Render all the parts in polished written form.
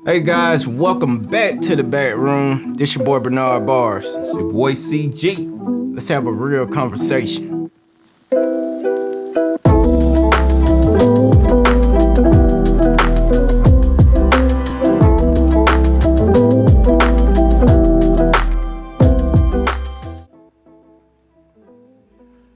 Hey guys, welcome back to the Backroom. This your boy Bernard Bars. It's your boy CG. Let's have a real conversation.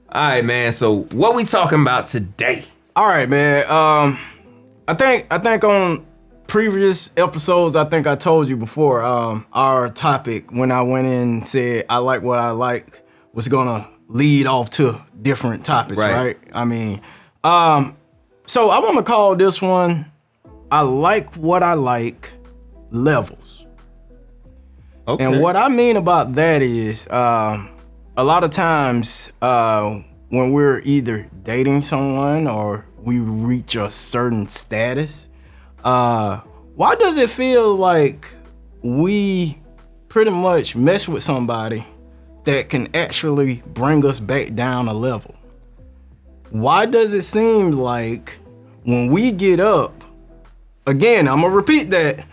All right, man. So what we talking about today? All right, man. I think on previous episodes, I think I told you before. Our topic when I went in and said I like what I like was gonna lead off to different topics, right? I mean, so I want to call this one "I like what I like" levels. Okay. And what I mean about that is, a lot of times when we're either dating someone or we reach a certain status, why does it feel like we pretty much mess with somebody that can actually bring us back down a level? Why does it seem like when we get up, again, I'm gonna repeat that,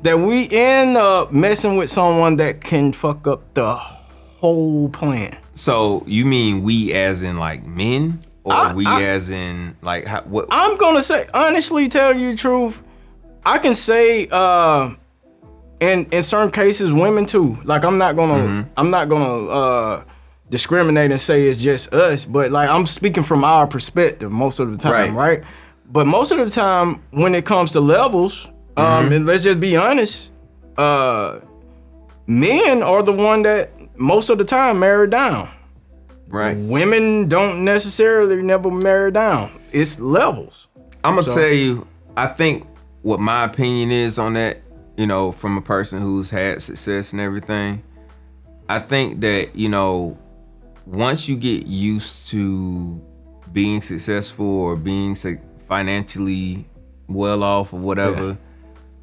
that we end up messing with someone that can fuck up the whole plan? So you mean we as in like men, or as in like what? I'm gonna say, honestly, tell you the truth, I can say in certain cases women too. Like I'm not gonna discriminate and say it's just us, but like I'm speaking from our perspective most of the time, right? But most of the time when it comes to levels, and let's just be honest, men are the one that most of the time marry down. Right. Women don't necessarily never marry down. It's levels. I'm gonna tell you, I think what my opinion is on that, you know, from a person who's had success and everything, I think that, you know, once you get used to being successful or being financially well off or whatever,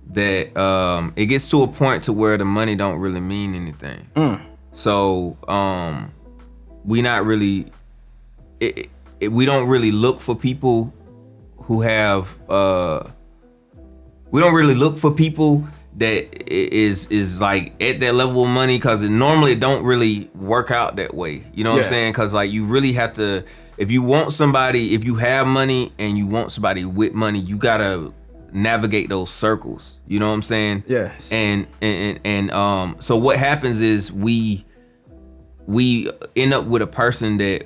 that it gets to a point to where the money don't really mean anything. So we not really we don't really look for people who have we don't really look for people that is like at that level of money, because normally it don't really work out that way. You know what I'm saying? Because like you really have to, if you want somebody, if you have money and you want somebody with money, you gotta navigate those circles. You know what I'm saying? Yes. And so what happens is we end up with a person that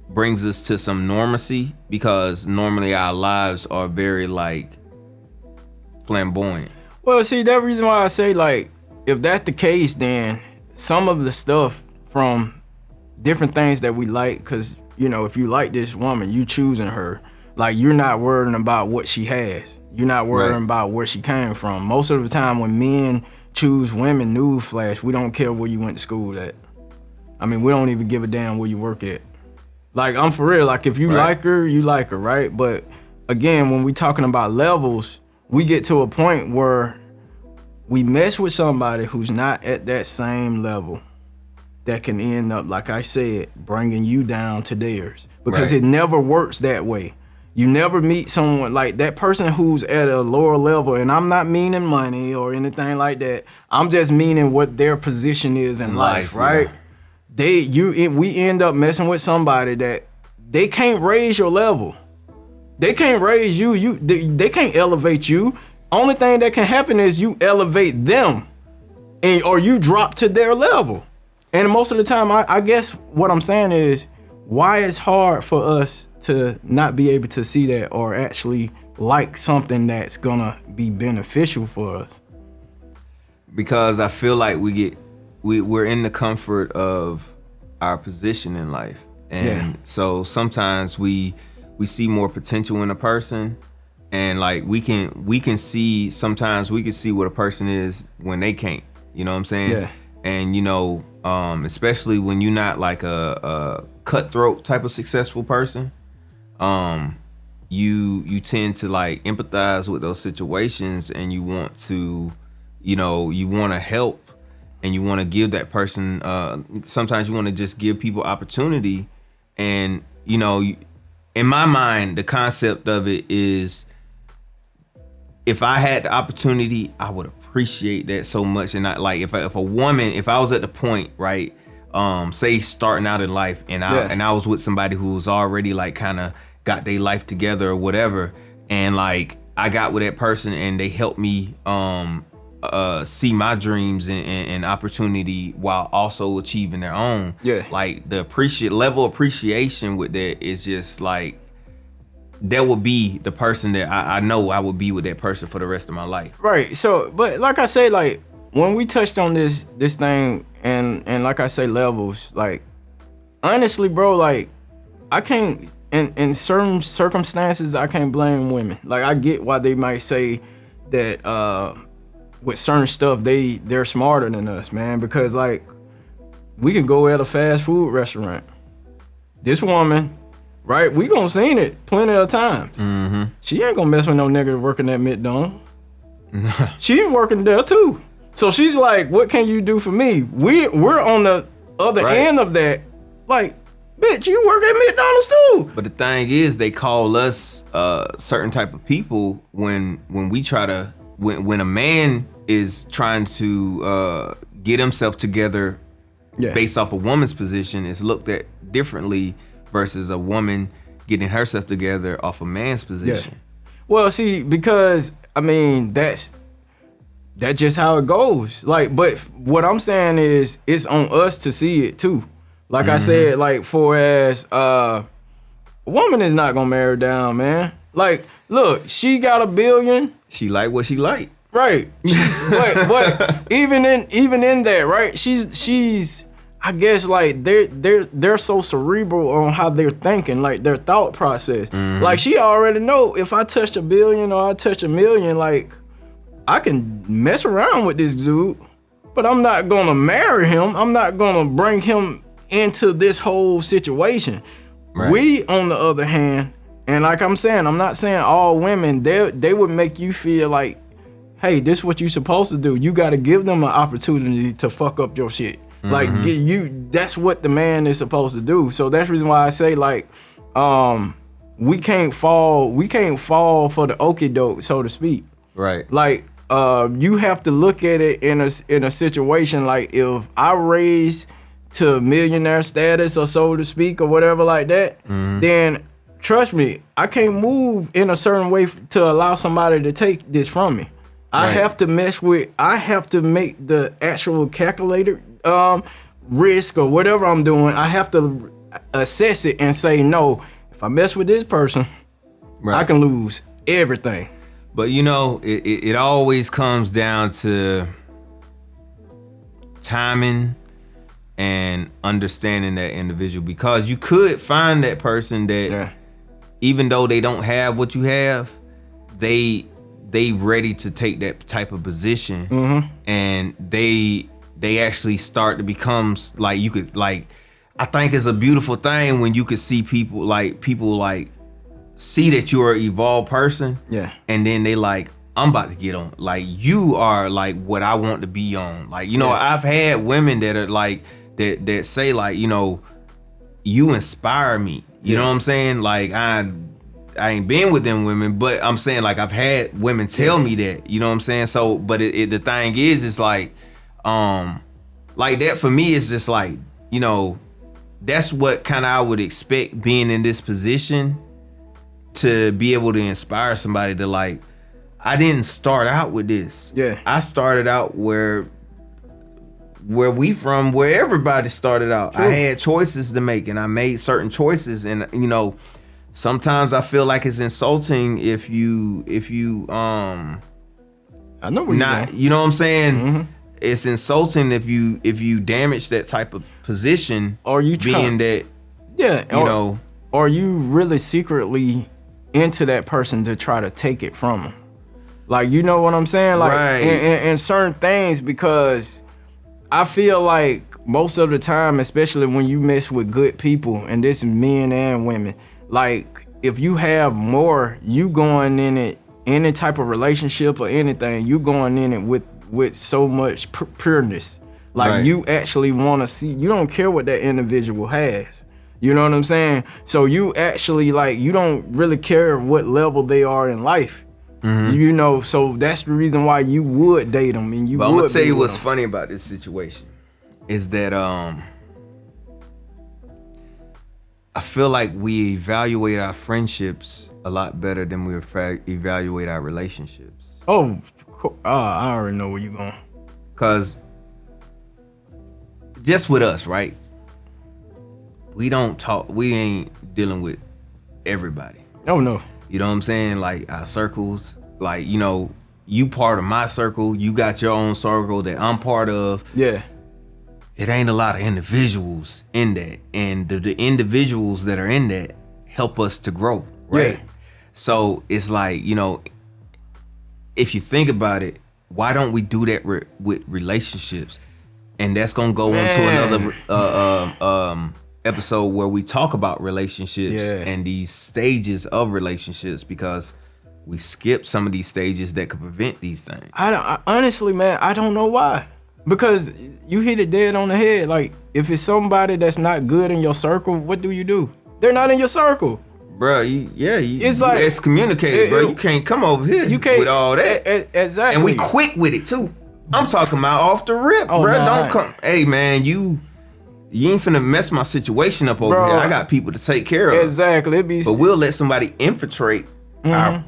brings us to some normacy, because normally our lives are very like flamboyant. Well, see, that reason why I say, like, if that's the case, then some of the stuff from different things that we like, because, you know, if you like this woman, you choosing her, like, you're not worrying about what she has. You're not worrying about where she came from. Most of the time when men choose women, newsflash, we don't care where you went to school at. I mean, we don't even give a damn where you work at. Like, I'm for real. Like, if you like her, you like her, right? But again, when we talking about levels, we get to a point where we mess with somebody who's not at that same level, that can end up, like I said, bringing you down to theirs, because it never works that way. You never meet someone like that person who's at a lower level, and I'm not meaning money or anything like that. I'm just meaning what their position is in life, right? We end up messing with somebody that they can't raise your level. They can't raise you. They can't elevate you. Only thing that can happen is you elevate them, or you drop to their level. And most of the time, I guess what I'm saying is, why it's hard for us to not be able to see that, or actually like something that's gonna be beneficial for us. Because I feel like we're in the comfort of our position in life, and so sometimes we see more potential in a person, and like we can see, sometimes we can see what a person is when they can't. You know what I'm saying? And you know, especially when you're not like a cutthroat type of successful person, you tend to like empathize with those situations, and you want to, you know, you want to help, and you want to give that person, sometimes you want to just give people opportunity. And you know, in my mind, the concept of it is if I had the opportunity, I would appreciate that so much. And I, like if a woman, if I was at the point, right, say starting out in life, and I was with somebody who was already like kind of got their life together or whatever, and like I got with that person and they helped me see my dreams and opportunity while also achieving their own. Yeah. Like the level of appreciation with that is just like, that would be the person that I know I would be with that person for the rest of my life. Right. So, but like I say, like when we touched on this thing and like I say, levels, like honestly, bro, like I can't, in certain circumstances, I can't blame women. Like I get why they might say that with certain stuff they're smarter than us, man, because like we can go at a fast food restaurant. This woman, right, we gonna seen it plenty of times. Mm-hmm. She ain't gonna mess with no nigga working at McDonald's. She's working there too. So she's like, what can you do for me? We're on the other end of that. Like, bitch, you work at McDonald's too. But the thing is, they call us certain type of people when we try to, when a man is trying to get himself together based off a woman's position, is looked at differently versus a woman getting herself together off a man's position. Yeah. Well, see, because I mean that's just how it goes. Like, but what I'm saying is it's on us to see it too. Like I said, like for as a woman is not gonna marry down, man. Like, look, she got $1 billion. She like what she like. Right. but even in that, right? She's I guess like they're so cerebral on how they're thinking, like their thought process. Mm-hmm. Like she already know if I touch $1 billion or I touch $1 million, like I can mess around with this dude, but I'm not gonna marry him. I'm not gonna bring him into this whole situation. Right. We, on the other hand, and like I'm saying, I'm not saying all women, they would make you feel like, hey, this is what you supposed to do. You got to give them an opportunity to fuck up your shit. Mm-hmm. Like that's what the man is supposed to do. So that's the reason why I say like, we can't fall for the okie doke, so to speak. Right. Like, you have to look at it in a situation like if I raise to millionaire status or so to speak or whatever like that, then trust me, I can't move in a certain way to allow somebody to take this from me. Right. I have to make the actual calculated risk or whatever I'm doing. I have to assess it and say, no, if I mess with this person, I can lose everything. But you know, it always comes down to timing and understanding that individual, because you could find that person that even though they don't have what you have, they ready to take that type of position, and they actually start to become like, you could like, I think it's a beautiful thing when you could see people like see that you're an evolved person, and then they like, I'm about to get on, like you are like what I want to be on. Like, you know, I've had women that are like that say like, you know, you inspire me. You know what I'm saying? Like I ain't been with them women, but I'm saying like I've had women tell me that. You know what I'm saying? So, but the thing is, it's like that for me is just like, you know, that's what kind of I would expect being in this position, to be able to inspire somebody to like, I didn't start out with this. Yeah. I started out where everybody started out. True. I had choices to make and I made certain choices, and you know, sometimes I feel like it's insulting if you I know what you know what I'm saying? Mm-hmm. It's insulting if you damage that type of position, or you being that or you really secretly into that person to try to take it from them. Like, you know what I'm saying? Like in certain things, because I feel like most of the time, especially when you mess with good people, and this is men and women, like if you have more, you going in it, any type of relationship or anything, you going in it with so much pureness. Like you actually want to see, you don't care what that individual has. You know what I'm saying? So you actually like, you don't really care what level they are in life. You know, so that's the reason why you would date them, and you. But would I'm gonna tell be you with what's 'em. funny about this situation is that I feel like we evaluate our friendships a lot better than we evaluate our relationships. Oh, I already know where you going. Cause just with us, right? We ain't dealing with everybody. Oh no. You know what I'm saying? Like our circles, like, you know, you part of my circle, you got your own circle that I'm part of. Yeah. It ain't a lot of individuals in that. And the individuals that are in that help us to grow, right? Yeah. So it's like, you know, if you think about it, why don't we do that with relationships? And that's gonna go into another episode where we talk about relationships and these stages of relationships, because we skip some of these stages that could prevent these things. I honestly, man, I don't know why. Because you hit it dead on the head. Like, if it's somebody that's not good in your circle, what do? They're not in your circle. Bro, it's like excommunicated, bro. You can't come over here with all that. Exactly. And we quick with it too. I'm talking about off the rip, bro. Don't come. Hey, man, you ain't finna mess my situation up over here. I got people to take care of. Exactly. But we'll let somebody infiltrate our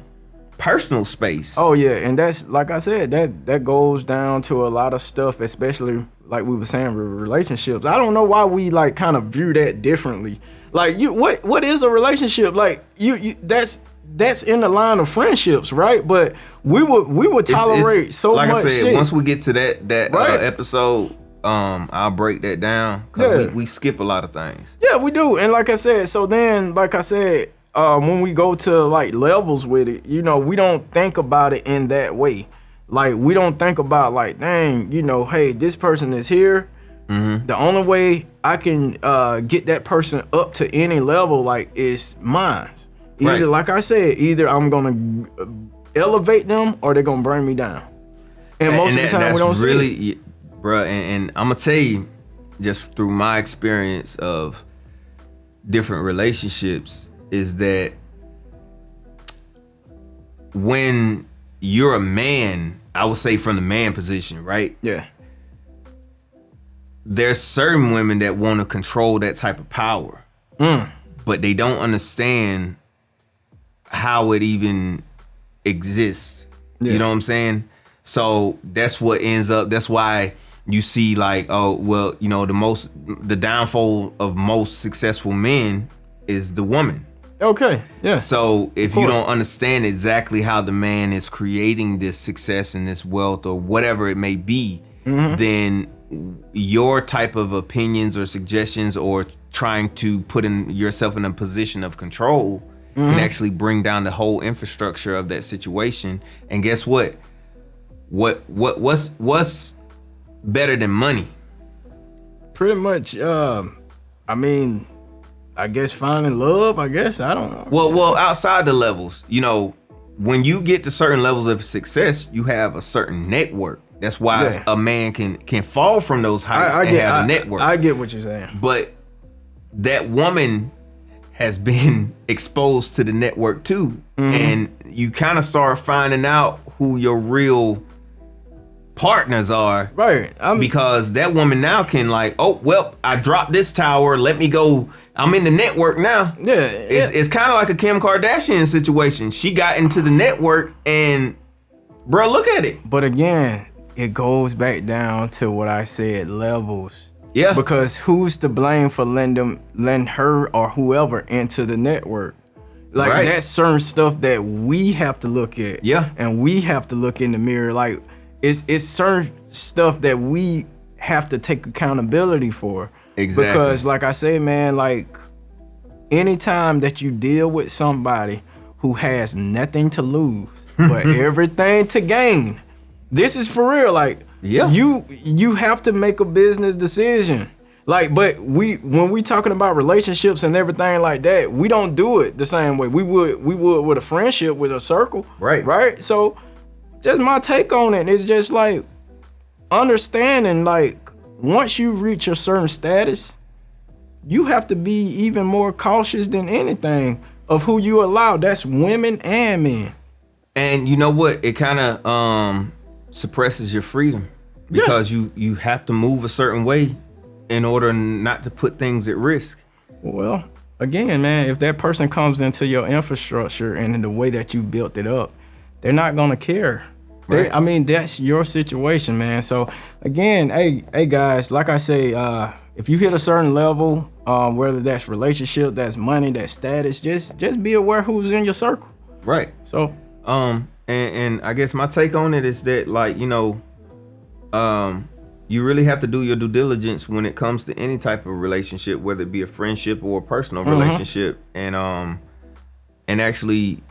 personal space. Oh yeah, and that's, like I said, that goes down to a lot of stuff, especially like we were saying with relationships. I don't know why we like kind of view that differently. Like, what is a relationship? Like you that's in the line of friendships, right? But we would tolerate so like much. Like I said, shit. Once we get to that right. episode, I'll break that down, because we skip a lot of things. Yeah, we do. And like I said, so then, like I said, when we go to like levels with it, you know, we don't think about it in that way. Like, we don't think about like, dang, you know, hey, this person is here. The only way I can get that person up to any level, like, is mine. Either, like I said, either I'm gonna elevate them or they're gonna bring me down. And most of the time we don't see it. Bruh, and I'm gonna tell you, just through my experience of different relationships, is that when you're a man, I would say from the man position, right? Yeah. There's certain women that want to control that type of power, but they don't understand how it even exists. Yeah. You know what I'm saying? So that's what ends up, that's why you see like, oh, well, you know, the downfall of most successful men is the woman. Okay, yeah. So if you don't understand exactly how the man is creating this success and this wealth or whatever it may be, then your type of opinions or suggestions or trying to put in yourself in a position of control can actually bring down the whole infrastructure of that situation. And guess what? What's better than money? Pretty much, I mean, I guess finding love, I guess. I don't know. Well, outside the levels, you know, when you get to certain levels of success, you have a certain network. That's why a man can fall from those heights and have a network. I get what you're saying. But that woman has been exposed to the network too. And you kind of start finding out who your real partners are. Right. Because that woman now can like, oh, well, I dropped this tower. Let me go. I'm in the network now. Yeah. It's kind of like a Kim Kardashian situation. She got into the network and, bro, look at it. But again, it goes back down to what I said, levels. Yeah. Because who's to blame for letting her or whoever into the network? Like, that's certain stuff that we have to look at. Yeah. And we have to look in the mirror. Like, it's certain stuff that we have to take accountability for. Exactly. Because like I say, man, like, anytime that you deal with somebody who has nothing to lose but everything to gain, this is for real. Like, you have to make a business decision. Like, but when we talking about relationships and everything like that, we don't do it the same way we would with a friendship, with a circle. Right. So just my take on it is just like understanding, like, once you reach a certain status, you have to be even more cautious than anything of who you allow. That's women and men. And you know what? It kind of suppresses your freedom because you have to move a certain way in order not to put things at risk. Well, again, man, if that person comes into your infrastructure and in the way that you built it up, they're not gonna care. Right. I mean, that's your situation, man. So again, hey guys, like I say, if you hit a certain level, whether that's relationship, that's money, that's status, just be aware who's in your circle. Right. So and I guess my take on it is that, like, you know, you really have to do your due diligence when it comes to any type of relationship, whether it be a friendship or a personal relationship, and actually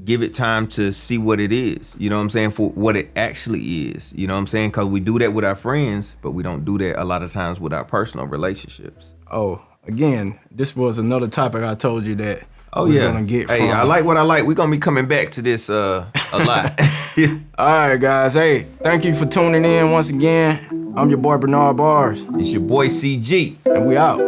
give it time to see what it is, you know what I'm saying, for what it actually is, you know what I'm saying, because we do that with our friends, but we don't do that a lot of times with our personal relationships. Oh, again, this was another topic I told you that Gonna get from. I like what I like. We're gonna be coming back to this a lot. All right, guys. Hey, thank you for tuning in once again. I'm your boy Bernard Bars. It's your boy CG. And we out.